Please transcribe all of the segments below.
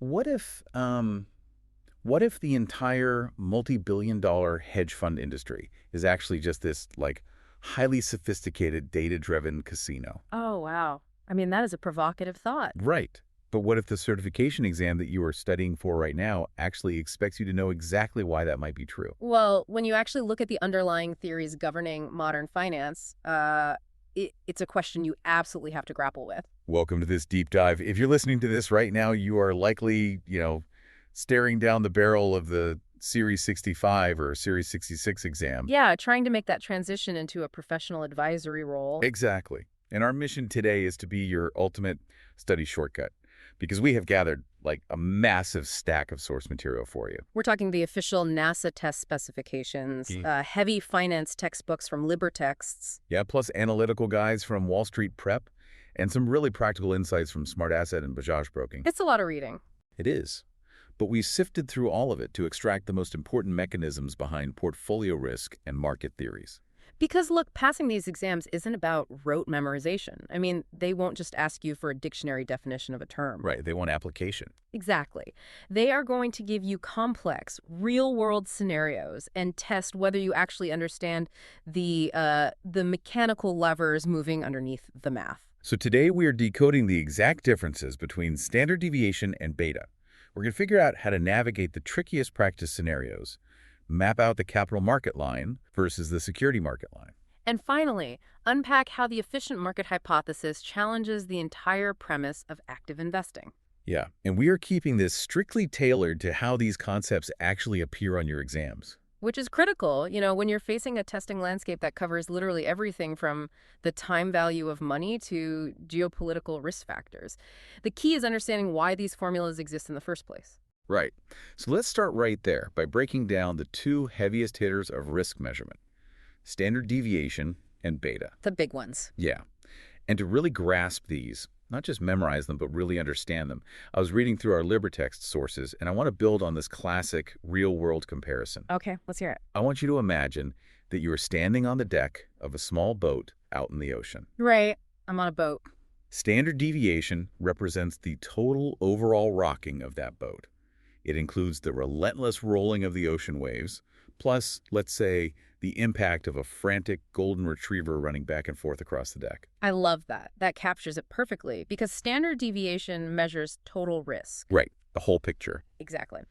What if, what if the entire multi-billion-dollar hedge fund industry is actually just this, like, highly sophisticated, data-driven casino? Oh, wow. I mean, that is a provocative thought. Right. But what if the certification exam that you are studying for right now actually expects you to know exactly why that might be true? Well, when you actually look at the underlying theories governing modern finance, it's a question you absolutely have to grapple with. Welcome to this deep dive. If you're listening to this right now, you are likely, staring down the barrel of the Series 65 or Series 66 exam. Yeah, trying to make that transition into a professional advisory role. Exactly. And our mission today is to be your ultimate study shortcut because we have gathered like a massive stack of source material for you. We're talking the official NASA test specifications, Mm. heavy finance textbooks from LibreTexts. Yeah, plus analytical guides from Wall Street Prep and some really practical insights from Smart Asset and Bajaj Broking. It's a lot of reading. It is. But we sifted through all of it to extract the most important mechanisms behind portfolio risk and market theories. Because look, passing these exams isn't about rote memorization. I mean, they won't just ask you for a dictionary definition of a term. Right, they want application. Exactly. They are going to give you complex, real-world scenarios and test whether you actually understand the mechanical levers moving underneath the math. So today we are decoding the exact differences between standard deviation and beta. We're going to figure out how to navigate the trickiest practice scenarios, map out the capital market line versus the security market line. And finally, unpack how the efficient market hypothesis challenges the entire premise of active investing. Yeah, and we are keeping this strictly tailored to how these concepts actually appear on your exams. Which is critical, when you're facing a testing landscape that covers literally everything from the time value of money to geopolitical risk factors. The key is understanding why these formulas exist in the first place. Right. So let's start right there by breaking down the two heaviest hitters of risk measurement, standard deviation and beta. The big ones. Yeah. And to really grasp these, not just memorize them, but really understand them, I was reading through our LibreText sources, and I want to build on this classic real-world comparison. Okay, let's hear it. I want you to imagine that you are standing on the deck of a small boat out in the ocean. Right. I'm on a boat. Standard deviation represents the total overall rocking of that boat. It includes the relentless rolling of the ocean waves, plus, let's say, the impact of a frantic golden retriever running back and forth across the deck. I love that. That captures it perfectly because standard deviation measures total risk. Right, the whole picture. Exactly.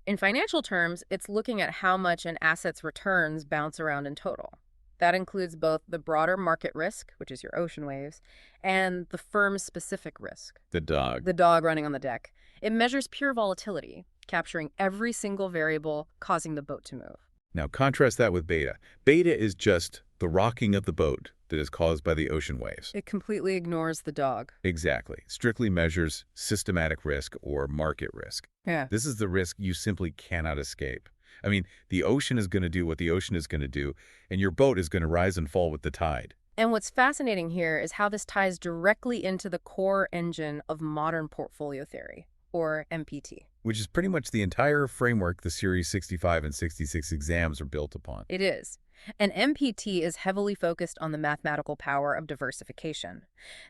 In financial terms, it's looking at how much an asset's returns bounce around in total. That includes both the broader market risk, which is your ocean waves, and the firm's specific risk. The dog. The dog running on the deck. It measures pure volatility, capturing every single variable causing the boat to move. Now contrast that with beta. Beta is just the rocking of the boat that is caused by the ocean waves. It completely ignores the dog. Exactly. Strictly measures systematic risk or market risk. Yeah. This is the risk you simply cannot escape. I mean, the ocean is going to do what the ocean is going to do, and your boat is going to rise and fall with the tide. And what's fascinating here is how this ties directly into the core engine of modern portfolio theory, or MPT. Which is pretty much the entire framework the Series 65 and 66 exams are built upon. It is. And MPT is heavily focused on the mathematical power of diversification.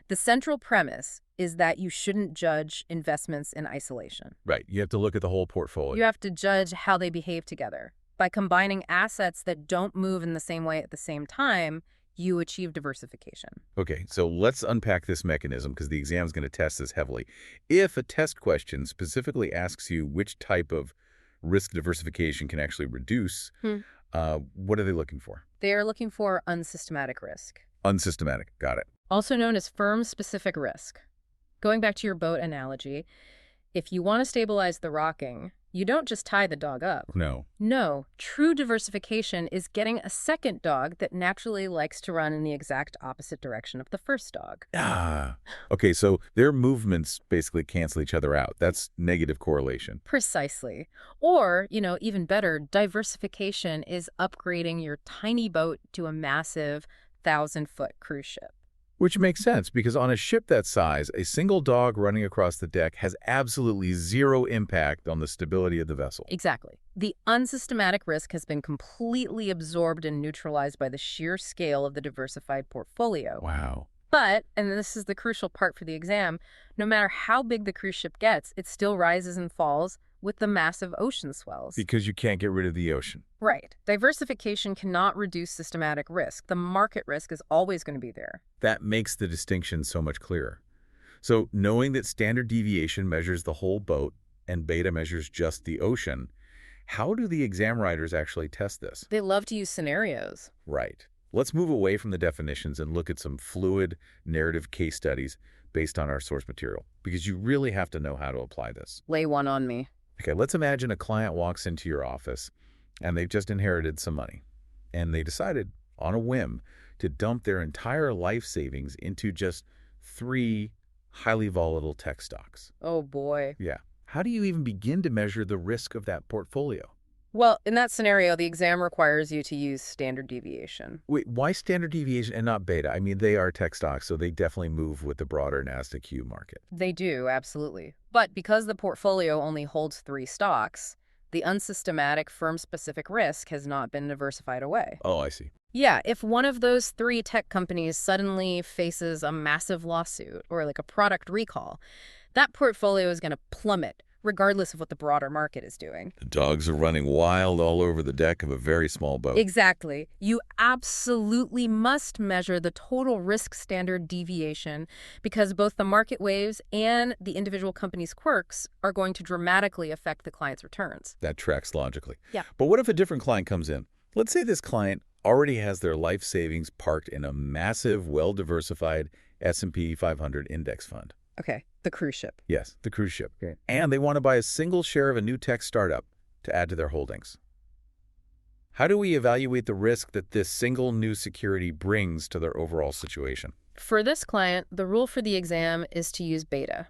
The central premise is that you shouldn't judge investments in isolation. Right. You have to look at the whole portfolio. You have to judge how they behave together. By combining assets that don't move in the same way at the same time, you achieve diversification. Okay, so let's unpack this mechanism because the exam is going to test this heavily. If a test question specifically asks you which type of risk diversification can actually reduce, what are they looking for? They are looking for unsystematic risk. Unsystematic. Got it. Also known as firm-specific risk. Going back to your boat analogy, if you want to stabilize the rocking, you don't just tie the dog up. No. No, true diversification is getting a second dog that naturally likes to run in the exact opposite direction of the first dog. Ah. Okay, so their movements basically cancel each other out. That's negative correlation. Precisely. Or, even better, diversification is upgrading your tiny boat to a massive 1,000-foot cruise ship. Which makes sense, because on a ship that size, a single dog running across the deck has absolutely zero impact on the stability of the vessel. Exactly. The unsystematic risk has been completely absorbed and neutralized by the sheer scale of the diversified portfolio. Wow. But, and this is the crucial part for the exam, no matter how big the cruise ship gets, it still rises and falls with the massive ocean swells. Because you can't get rid of the ocean. Right. Diversification cannot reduce systematic risk. The market risk is always going to be there. That makes the distinction so much clearer. So knowing that standard deviation measures the whole boat and beta measures just the ocean, how do the exam writers actually test this? They love to use scenarios. Right. Let's move away from the definitions and look at some fluid narrative case studies based on our source material, because you really have to know how to apply this. Lay one on me. Okay, let's imagine a client walks into your office and they've just inherited some money, and they decided on a whim to dump their entire life savings into just 3 highly volatile tech stocks. Oh boy. Yeah. How do you even begin to measure the risk of that portfolio? Well, in that scenario, the exam requires you to use standard deviation. Wait, why standard deviation and not beta? I mean, they are tech stocks, so they definitely move with the broader NASDAQ market. They do, absolutely. But because the portfolio only holds 3 stocks, the unsystematic firm-specific risk has not been diversified away. Oh, I see. Yeah, if one of those 3 tech companies suddenly faces a massive lawsuit or like a product recall, that portfolio is going to plummet, regardless of what the broader market is doing. The dogs are running wild all over the deck of a very small boat. Exactly. You absolutely must measure the total risk standard deviation because both the market waves and the individual company's quirks are going to dramatically affect the client's returns. That tracks logically. Yeah. But what if a different client comes in? Let's say this client already has their life savings parked in a massive, well-diversified S&P 500 index fund. Okay, the cruise ship. Yes, the cruise ship. Okay. And they want to buy a single share of a new tech startup to add to their holdings. How do we evaluate the risk that this single new security brings to their overall situation? For this client, the rule for the exam is to use beta.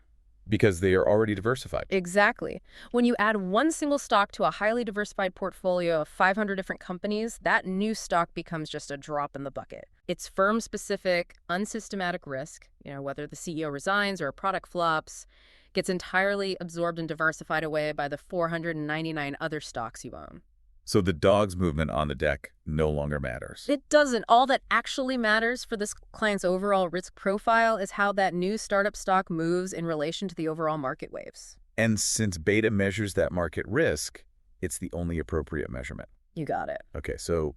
Because they are already diversified. Exactly. When you add one single stock to a highly diversified portfolio of 500 different companies, that new stock becomes just a drop in the bucket. It's firm-specific, unsystematic risk, whether the CEO resigns or a product flops, gets entirely absorbed and diversified away by the 499 other stocks you own. So the dog's movement on the deck no longer matters. It doesn't. All that actually matters for this client's overall risk profile is how that new startup stock moves in relation to the overall market waves. And since beta measures that market risk, it's the only appropriate measurement. You got it. Okay, so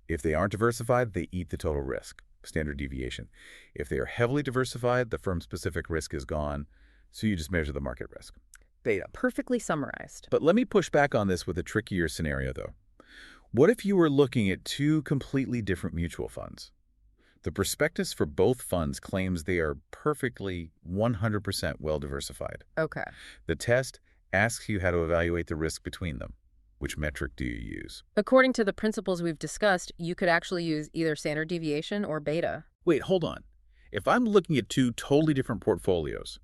if they aren't diversified, they eat the total risk, standard deviation. If they are heavily diversified, the firm-specific risk is gone, so you just measure the market risk. Beta. Perfectly summarized. But let me push back on this with a trickier scenario, though. What if you were looking at 2 completely different mutual funds? The prospectus for both funds claims they are perfectly 100% well-diversified. Okay. The test asks you how to evaluate the risk between them. Which metric do you use? According to the principles we've discussed, you could actually use either standard deviation or beta. Wait, hold on. If I'm looking at 2 totally different portfolios,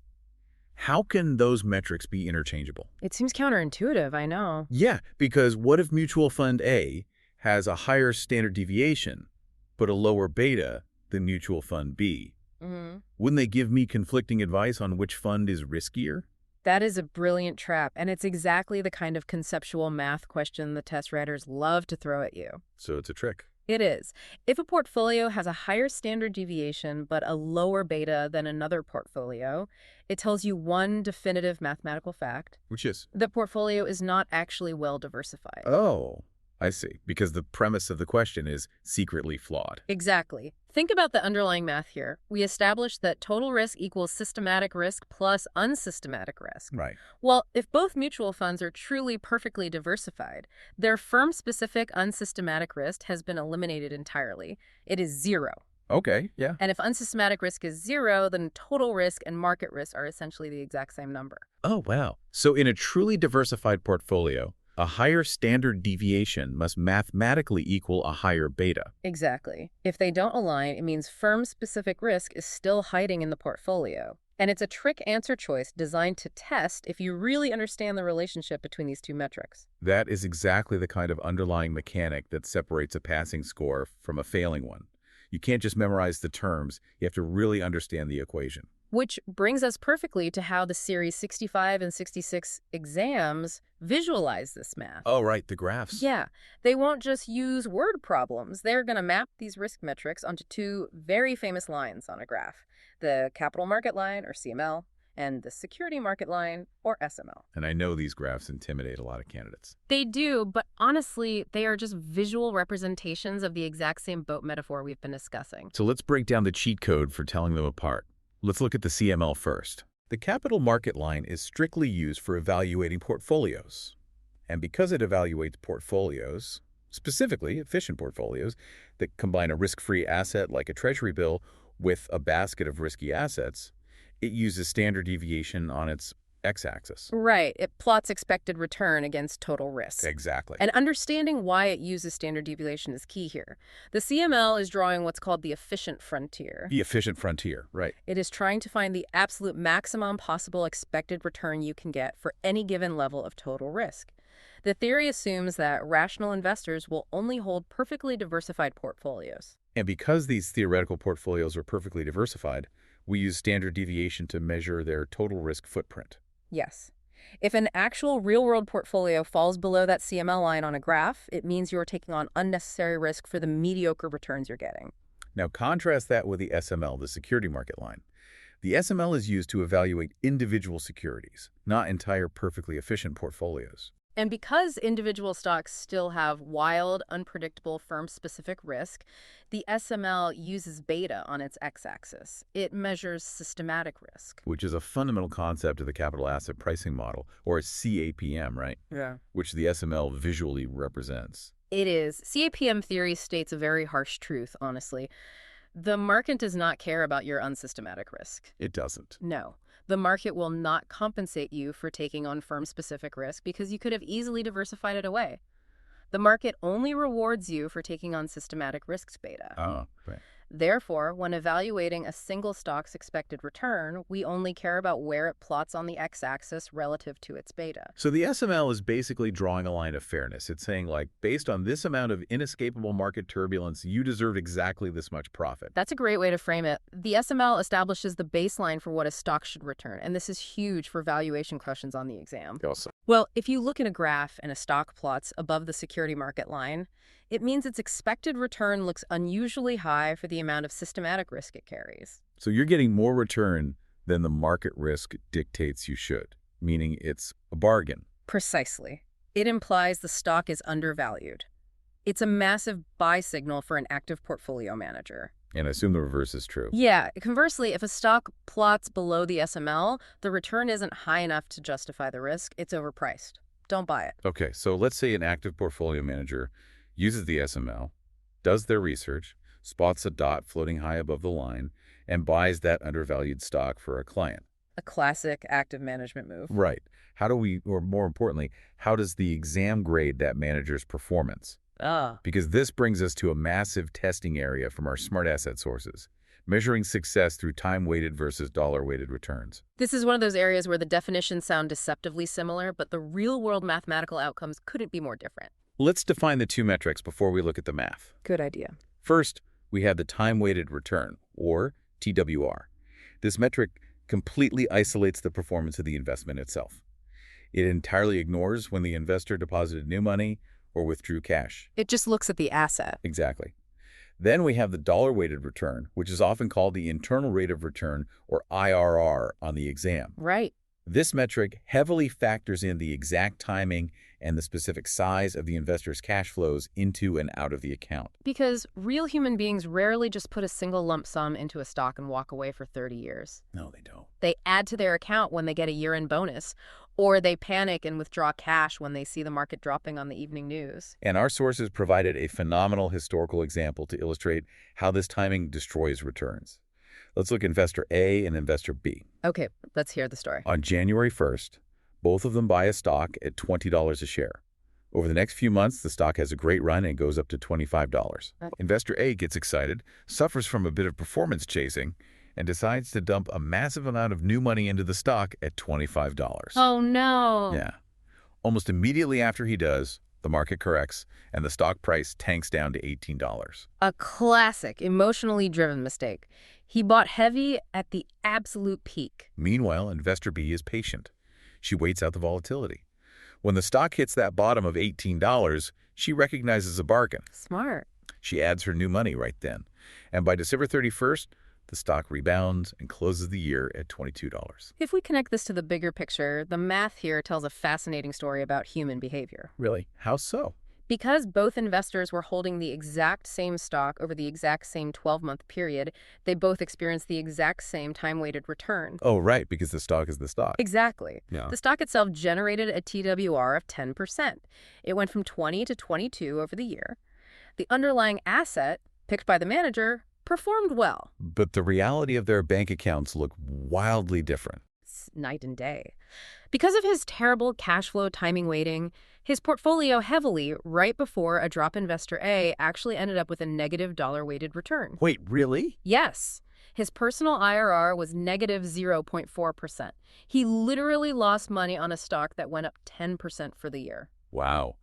how can those metrics be interchangeable? It seems counterintuitive, I know. Yeah, because what if mutual fund A has a higher standard deviation, but a lower beta than mutual fund B? Wouldn't they give me conflicting advice on which fund is riskier? That is a brilliant trap, and it's exactly the kind of conceptual math question the test writers love to throw at you. So it's a trick. It is. If a portfolio has a higher standard deviation but a lower beta than another portfolio, it tells you one definitive mathematical fact. Which is? The portfolio is not actually well diversified. Oh, I see. Because the premise of the question is secretly flawed. Exactly. Think about the underlying math here. We established that total risk equals systematic risk plus unsystematic risk. Right. Well, if both mutual funds are truly perfectly diversified, their firm-specific unsystematic risk has been eliminated entirely. It is 0. Okay, yeah. And if unsystematic risk is 0, then total risk and market risk are essentially the exact same number. Oh, wow. So in a truly diversified portfolio, a higher standard deviation must mathematically equal a higher beta. Exactly. If they don't align, it means firm-specific risk is still hiding in the portfolio. And it's a trick answer choice designed to test if you really understand the relationship between these 2 metrics. That is exactly the kind of underlying mechanic that separates a passing score from a failing one. You can't just memorize the terms, you have to really understand the equation. Which brings us perfectly to how the Series 65 and 66 exams visualize this math. Oh, right, the graphs. Yeah, they won't just use word problems. They're going to map these risk metrics onto 2 very famous lines on a graph. the capital market line, or CML, and the security market line, or SML. And I know these graphs intimidate a lot of candidates. They do, but honestly, they are just visual representations of the exact same boat metaphor we've been discussing. So let's break down the cheat code for telling them apart. Let's look at the CML first. The capital market line is strictly used for evaluating portfolios. And because it evaluates portfolios, specifically efficient portfolios, that combine a risk-free asset like a treasury bill with a basket of risky assets, it uses standard deviation on its x-axis. Right. It plots expected return against total risk. Exactly. And understanding why it uses standard deviation is key here. The CML is drawing what's called the efficient frontier. The efficient frontier, right. It is trying to find the absolute maximum possible expected return you can get for any given level of total risk. The theory assumes that rational investors will only hold perfectly diversified portfolios. And because these theoretical portfolios are perfectly diversified, we use standard deviation to measure their total risk footprint. Yes. If an actual real-world portfolio falls below that CML line on a graph, it means you're taking on unnecessary risk for the mediocre returns you're getting. Now contrast that with the SML, the security market line. The SML is used to evaluate individual securities, not entire perfectly efficient portfolios. And because individual stocks still have wild, unpredictable firm-specific risk, the SML uses beta on its x-axis. It measures systematic risk. Which is a fundamental concept of the capital asset pricing model, or CAPM, right? Yeah. Which the SML visually represents. It is. CAPM theory states a very harsh truth, honestly. The market does not care about your unsystematic risk. It doesn't. No. The market will not compensate you for taking on firm-specific risk because you could have easily diversified it away. The market only rewards you for taking on systematic risks beta. Oh, right. Therefore, when evaluating a single stock's expected return, we only care about where it plots on the x-axis relative to its beta. So the SML is basically drawing a line of fairness. It's saying, like, based on this amount of inescapable market turbulence, you deserve exactly this much profit. That's a great way to frame it. The SML establishes the baseline for what a stock should return, and this is huge for valuation questions on the exam. Awesome. Well, if you look at a graph and a stock plots above the security market line, it means its expected return looks unusually high for the amount of systematic risk it carries. So you're getting more return than the market risk dictates you should, meaning it's a bargain. Precisely. It implies the stock is undervalued. It's a massive buy signal for an active portfolio manager. And I assume the reverse is true. Yeah, conversely, if a stock plots below the SML, the return isn't high enough to justify the risk. It's overpriced. Don't buy it. Okay, so let's say an active portfolio manager uses the SML, does their research, spots a dot floating high above the line, and buys that undervalued stock for a client. A classic active management move. Right. How do we, or more importantly, how does the exam grade that manager's performance? Because this brings us to a massive testing area from our smart asset sources, measuring success through time-weighted versus dollar-weighted returns. This is one of those areas where the definitions sound deceptively similar, but the real-world mathematical outcomes couldn't be more different. Let's define the two metrics before we look at the math. Good idea. First, we have the time-weighted return, or TWR. This metric completely isolates the performance of the investment itself. It entirely ignores when the investor deposited new money or withdrew cash. It just looks at the asset. Exactly. Then we have the dollar-weighted return, which is often called the internal rate of return, or IRR, on the exam. Right. This metric heavily factors in the exact timing and the specific size of the investor's cash flows into and out of the account. Because real human beings rarely just put a single lump sum into a stock and walk away for 30 years. No, they don't. They add to their account when they get a year-end bonus, or they panic and withdraw cash when they see the market dropping on the evening news. And our sources provided a phenomenal historical example to illustrate how this timing destroys returns. Let's look at investor A and investor B. Okay, let's hear the story. On January 1st, both of them buy a stock at $20 a share. Over the next few months, the stock has a great run and goes up to $25. Investor A gets excited, suffers from a bit of performance chasing, and decides to dump a massive amount of new money into the stock at $25. Oh, no. Yeah. Almost immediately after he does, the market corrects, and the stock price tanks down to $18. A classic, emotionally driven mistake. He bought heavy at the absolute peak. Meanwhile, investor B is patient. She waits out the volatility. When the stock hits that bottom of $18, she recognizes a bargain. Smart. She adds her new money right then. And by December 31st, The stock rebounds and closes the year at $22. If we connect this to the bigger picture, the math here tells a fascinating story about human behavior. Really? How so? Because both investors were holding the exact same stock over the exact same 12-month period, they both experienced the exact same time-weighted return. Oh, right, because the stock is the stock. Exactly. Yeah. The stock itself generated a TWR of 10%. It went from 20 to 22 over the year. The underlying asset, picked by the manager, performed well. But the reality of their bank accounts look wildly different. It's night and day. Because of his terrible cash flow timing weighting, his portfolio heavily, right before a drop investor A actually ended up with a negative dollar-weighted return. Wait, really? Yes. His personal IRR was negative 0.4%. He literally lost money on a stock that went up 10% for the year. Wow.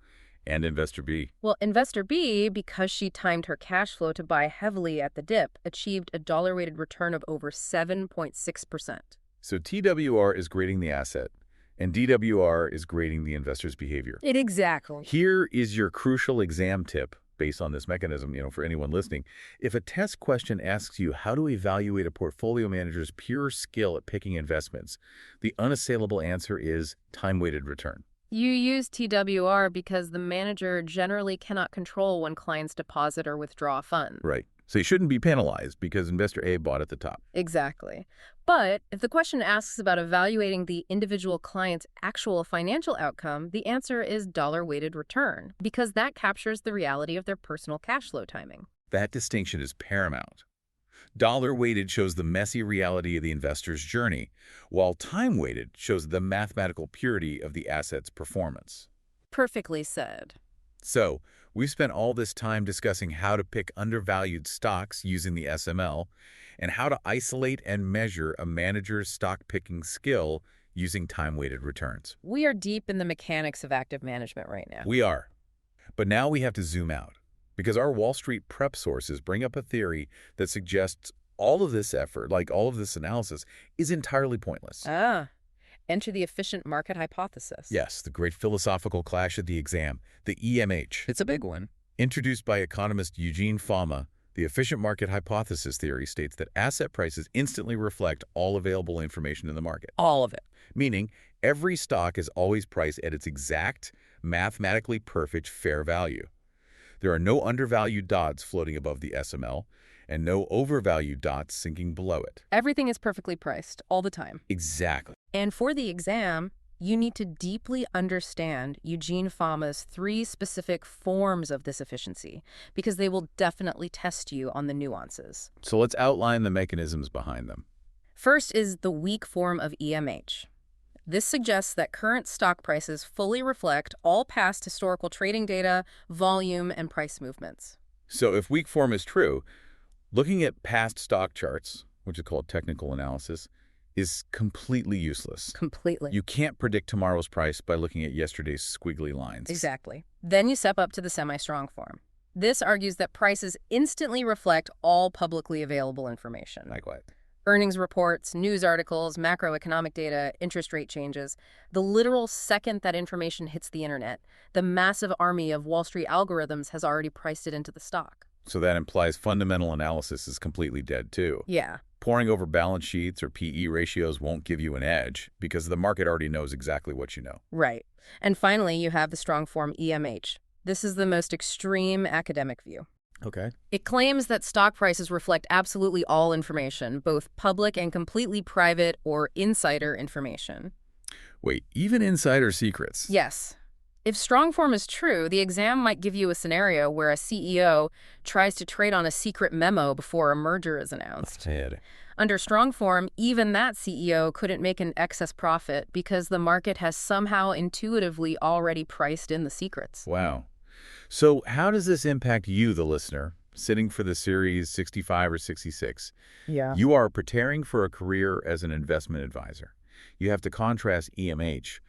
And investor B. Well, investor B, because she timed her cash flow to buy heavily at the dip, achieved a dollar-weighted return of over 7.6%. So TWR is grading the asset, and DWR is grading the investor's behavior. Exactly. Here is your crucial exam tip based on this mechanism, for anyone listening. If a test question asks you how to evaluate a portfolio manager's pure skill at picking investments, the unassailable answer is time-weighted return. You use TWR because the manager generally cannot control when clients deposit or withdraw funds. Right. So you shouldn't be penalized because investor A bought at the top. Exactly. But if the question asks about evaluating the individual client's actual financial outcome, the answer is dollar-weighted return, because that captures the reality of their personal cash flow timing. That distinction is paramount. Dollar-weighted shows the messy reality of the investor's journey, while time-weighted shows the mathematical purity of the asset's performance. Perfectly said. So, we've spent all this time discussing how to pick undervalued stocks using the SML and how to isolate and measure a manager's stock-picking skill using time-weighted returns. We are deep in the mechanics of active management right now. We are. But now we have to zoom out, because our Wall Street prep sources bring up a theory that suggests all of this effort, like all of this analysis, is entirely pointless. Enter the efficient market hypothesis. Yes, the great philosophical clash at the exam, the EMH. It's a big one. Introduced by economist Eugene Fama, the efficient market hypothesis theory states that asset prices instantly reflect all available information in the market. All of it. Meaning, every stock is always priced at its exact, mathematically perfect fair value. There are no undervalued dots floating above the SML, and no overvalued dots sinking below it. Everything is perfectly priced, all the time. Exactly. And for the exam, you need to deeply understand Eugene Fama's 3 specific forms of this efficiency, because they will definitely test you on the nuances. So let's outline the mechanisms behind them. First is the weak form of EMH. This suggests that current stock prices fully reflect all past historical trading data, volume, and price movements. So if weak form is true, looking at past stock charts, which is called technical analysis, is completely useless. Completely. You can't predict tomorrow's price by looking at yesterday's squiggly lines. Exactly. Then you step up to the semi-strong form. This argues that prices instantly reflect all publicly available information. Like what? Earnings reports, news articles, macroeconomic data, interest rate changes. The literal second that information hits the internet, the massive army of Wall Street algorithms has already priced it into the stock. So that implies fundamental analysis is completely dead too. Yeah. Poring over balance sheets or PE ratios won't give you an edge because the market already knows exactly what you know. Right. And finally, you have the strong form EMH. This is the most extreme academic view. Okay. It claims that stock prices reflect absolutely all information, both public and completely private or insider information. Wait, even insider secrets? Yes. If strong form is true, the exam might give you a scenario where a CEO tries to trade on a secret memo before a merger is announced. Under strong form, even that CEO couldn't make an excess profit because the market has somehow intuitively already priced in the secrets. Wow. So how does this impact you, the listener, sitting for the series 65 or 66? Yeah. You are preparing for a career as an investment advisor. You have to contrast EMH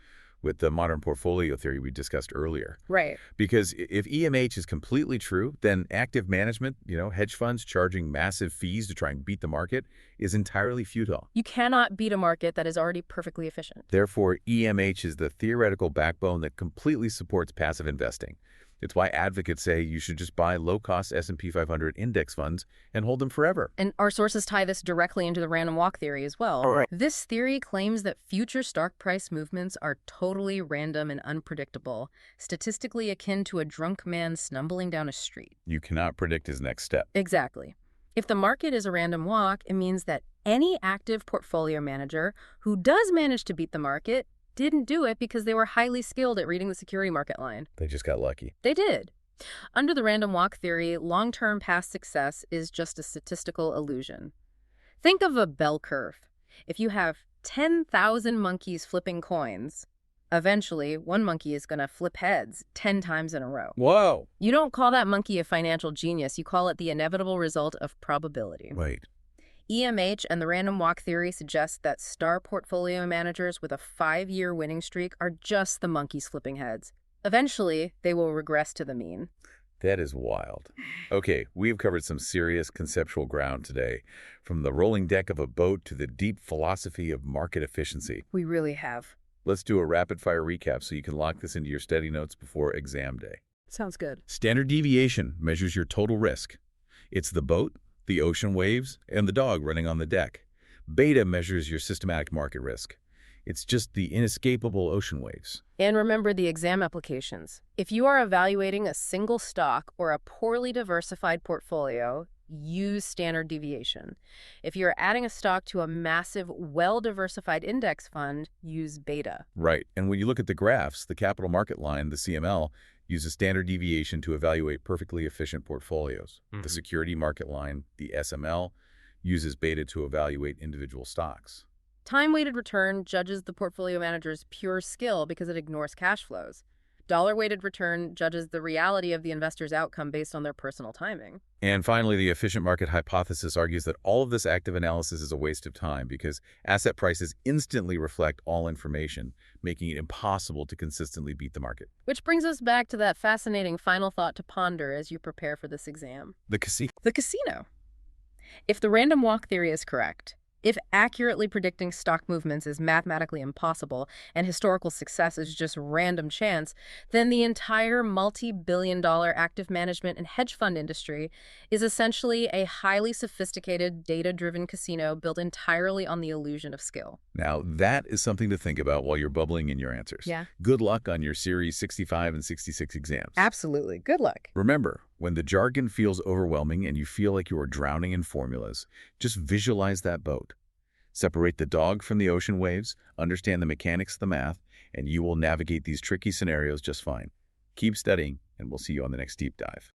with the modern portfolio theory we discussed earlier. Right. Because if EMH is completely true, then active management, hedge funds charging massive fees to try and beat the market, is entirely futile. You cannot beat a market that is already perfectly efficient. Therefore, EMH is the theoretical backbone that completely supports passive investing. It's why advocates say you should just buy low-cost S&P 500 index funds and hold them forever. And our sources tie this directly into the random walk theory as well. All right. This theory claims that future stock price movements are totally random and unpredictable, statistically akin to a drunk man stumbling down a street. You cannot predict his next step. Exactly. If the market is a random walk, it means that any active portfolio manager who does manage to beat the market didn't do it because they were highly skilled at reading the security market line. They just got lucky. They did. Under the random walk theory, long-term past success is just a statistical illusion. Think of a bell curve. If you have 10,000 monkeys flipping coins, eventually one monkey is going to flip heads 10 times in a row. Whoa. You don't call that monkey a financial genius. You call it the inevitable result of probability. Wait. EMH and the random walk theory suggest that star portfolio managers with a 5-year winning streak are just the monkeys flipping heads. Eventually, they will regress to the mean. That is wild. Okay, we've covered some serious conceptual ground today, from the rolling deck of a boat to the deep philosophy of market efficiency. We really have. Let's do a rapid-fire recap so you can lock this into your study notes before exam day. Sounds good. Standard deviation measures your total risk. It's the boat, the ocean waves, and the dog running on the deck. Beta measures your systematic market risk. It's just the inescapable ocean waves. And remember the exam applications. If you are evaluating a single stock or a poorly diversified portfolio, use standard deviation. If you're adding a stock to a massive, well-diversified index fund, use beta. Right. And when you look at the graphs, the capital market line, the CML, uses standard deviation to evaluate perfectly efficient portfolios. The security market line, the SML, uses beta to evaluate individual stocks. Time-weighted return judges the portfolio manager's pure skill because it ignores cash flows. Dollar-weighted return judges the reality of the investor's outcome based on their personal timing. And finally, the efficient market hypothesis argues that all of this active analysis is a waste of time because asset prices instantly reflect all information, making it impossible to consistently beat the market. Which brings us back to that fascinating final thought to ponder as you prepare for this exam. The casino. The casino. If the random walk theory is correct, if accurately predicting stock movements is mathematically impossible and historical success is just random chance, then the entire multi-billion-dollar active management and hedge fund industry is essentially a highly sophisticated, data-driven casino built entirely on the illusion of skill. Now, that is something to think about while you're bubbling in your answers. Yeah. Good luck on your Series 65 and 66 exams. Absolutely. Good luck. Remember, when the jargon feels overwhelming and you feel like you are drowning in formulas, just visualize that boat. Separate the dog from the ocean waves, understand the mechanics of the math, and you will navigate these tricky scenarios just fine. Keep studying, and we'll see you on the next deep dive.